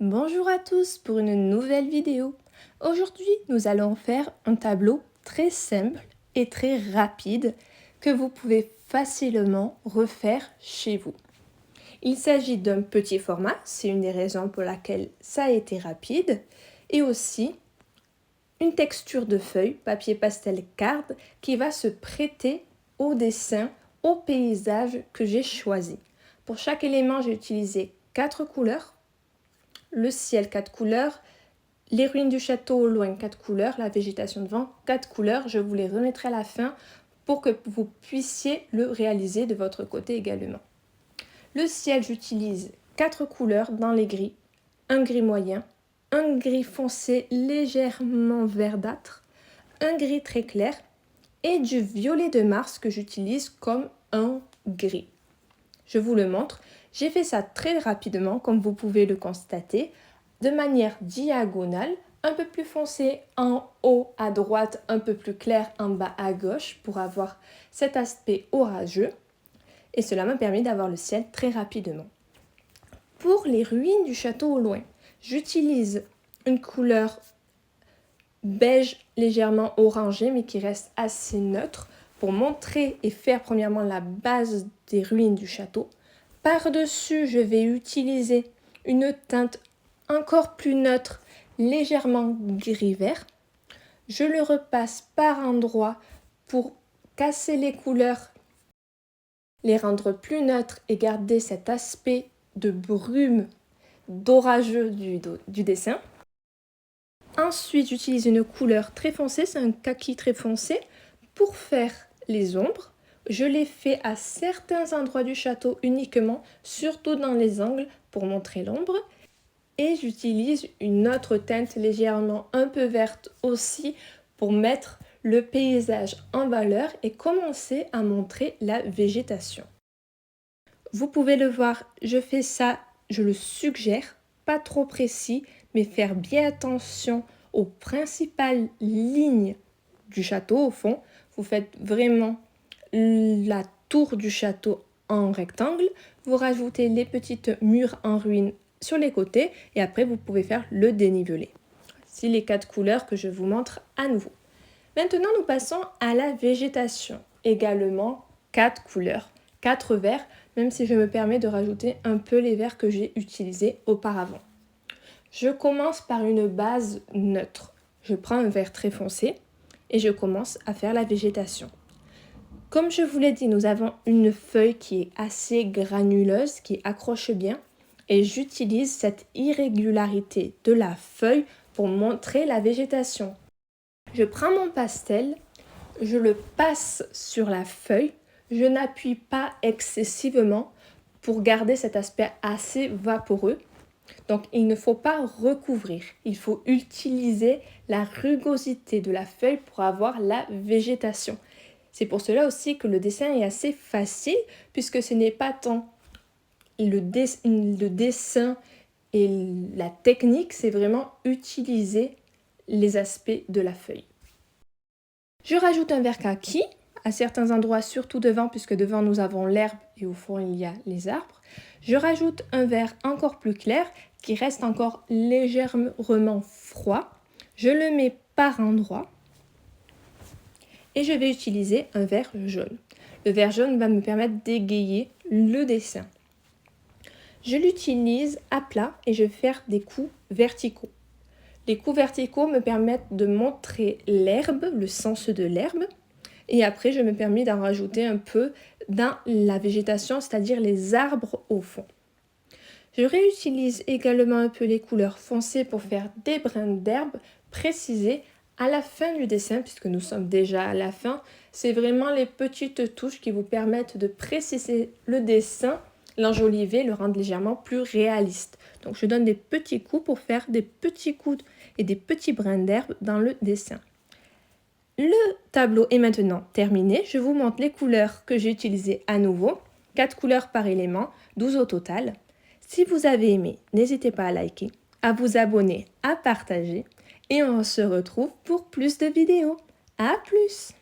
Bonjour à tous pour une nouvelle vidéo. Aujourd'hui, nous allons faire un tableau très simple et très rapide que vous pouvez facilement refaire chez vous. Il s'agit d'un petit format, c'est une des raisons pour laquelle ça a été rapide, et aussi une texture de feuille, papier pastel card, qui va se prêter au dessin, au paysage que j'ai choisi. Pour chaque élément, j'ai utilisé 4 couleurs. Le ciel 4 couleurs, les ruines du château au loin 4 couleurs, la végétation devant 4 couleurs. Je vous les remettrai à la fin pour que vous puissiez le réaliser de votre côté également. Le ciel, j'utilise 4 couleurs dans les gris, un gris moyen, un gris foncé légèrement verdâtre, un gris très clair et du violet de Mars que j'utilise comme un gris. Je vous le montre. J'ai fait ça très rapidement, comme vous pouvez le constater, de manière diagonale, un peu plus foncé en haut à droite, un peu plus clair en bas à gauche pour avoir cet aspect orageux. Et cela m'a permis d'avoir le ciel très rapidement. Pour les ruines du château au loin, j'utilise une couleur beige légèrement orangé mais qui reste assez neutre pour montrer et faire premièrement la base des ruines du château. Par-dessus, je vais utiliser une teinte encore plus neutre, légèrement gris-vert. Je le repasse par endroits pour casser les couleurs, les rendre plus neutres et garder cet aspect de brume d'orageux du dessin. Ensuite, j'utilise une couleur très foncée, c'est un kaki très foncé, pour faire les ombres. Je les fais à certains endroits du château uniquement, surtout dans les angles pour montrer l'ombre. Et j'utilise une autre teinte légèrement un peu verte aussi pour mettre le paysage en valeur et commencer à montrer la végétation. Vous pouvez le voir, je fais ça, je le suggère, pas trop précis, mais faire bien attention aux principales lignes du château au fond. Vous faites vraiment la tour du château en rectangle, vous rajoutez les petites murs en ruine sur les côtés et après vous pouvez faire le dénivelé. Voici les 4 couleurs que je vous montre à nouveau. Maintenant nous passons à la végétation. Également 4 couleurs, 4 verts, même si je me permets de rajouter un peu les verts que j'ai utilisés auparavant. Je commence par une base neutre. Je prends un vert très foncé et je commence à faire la végétation. Comme je vous l'ai dit, nous avons une feuille qui est assez granuleuse, qui accroche bien. Et j'utilise cette irrégularité de la feuille pour montrer la végétation. Je prends mon pastel, je le passe sur la feuille. Je n'appuie pas excessivement pour garder cet aspect assez vaporeux. Donc il ne faut pas recouvrir, il faut utiliser la rugosité de la feuille pour avoir la végétation. C'est pour cela aussi que le dessin est assez facile puisque ce n'est pas tant le dessin et la technique, c'est vraiment utiliser les aspects de la feuille. Je rajoute un vert kaki à certains endroits, surtout devant puisque devant nous avons l'herbe et au fond il y a les arbres. Je rajoute un vert encore plus clair qui reste encore légèrement froid. Je le mets par endroits. Et je vais utiliser un vert jaune. Le vert jaune va me permettre d'égayer le dessin. Je l'utilise à plat et je vais faire des coups verticaux. Les coups verticaux me permettent de montrer l'herbe, le sens de l'herbe. Et après, je me permets d'en rajouter un peu dans la végétation, c'est-à-dire les arbres au fond. Je réutilise également un peu les couleurs foncées pour faire des brins d'herbe précisés à la fin du dessin, puisque nous sommes déjà à la fin. C'est vraiment les petites touches qui vous permettent de préciser le dessin, l'enjoliver, le rendre légèrement plus réaliste. Donc je donne des petits coups pour faire des petits coups et des petits brins d'herbe dans le dessin. Le tableau est maintenant terminé. Je vous montre les couleurs que j'ai utilisées à nouveau. 4 couleurs par élément, 12 au total. Si vous avez aimé, n'hésitez pas à liker, à vous abonner, à partager et on se retrouve pour plus de vidéos. À plus!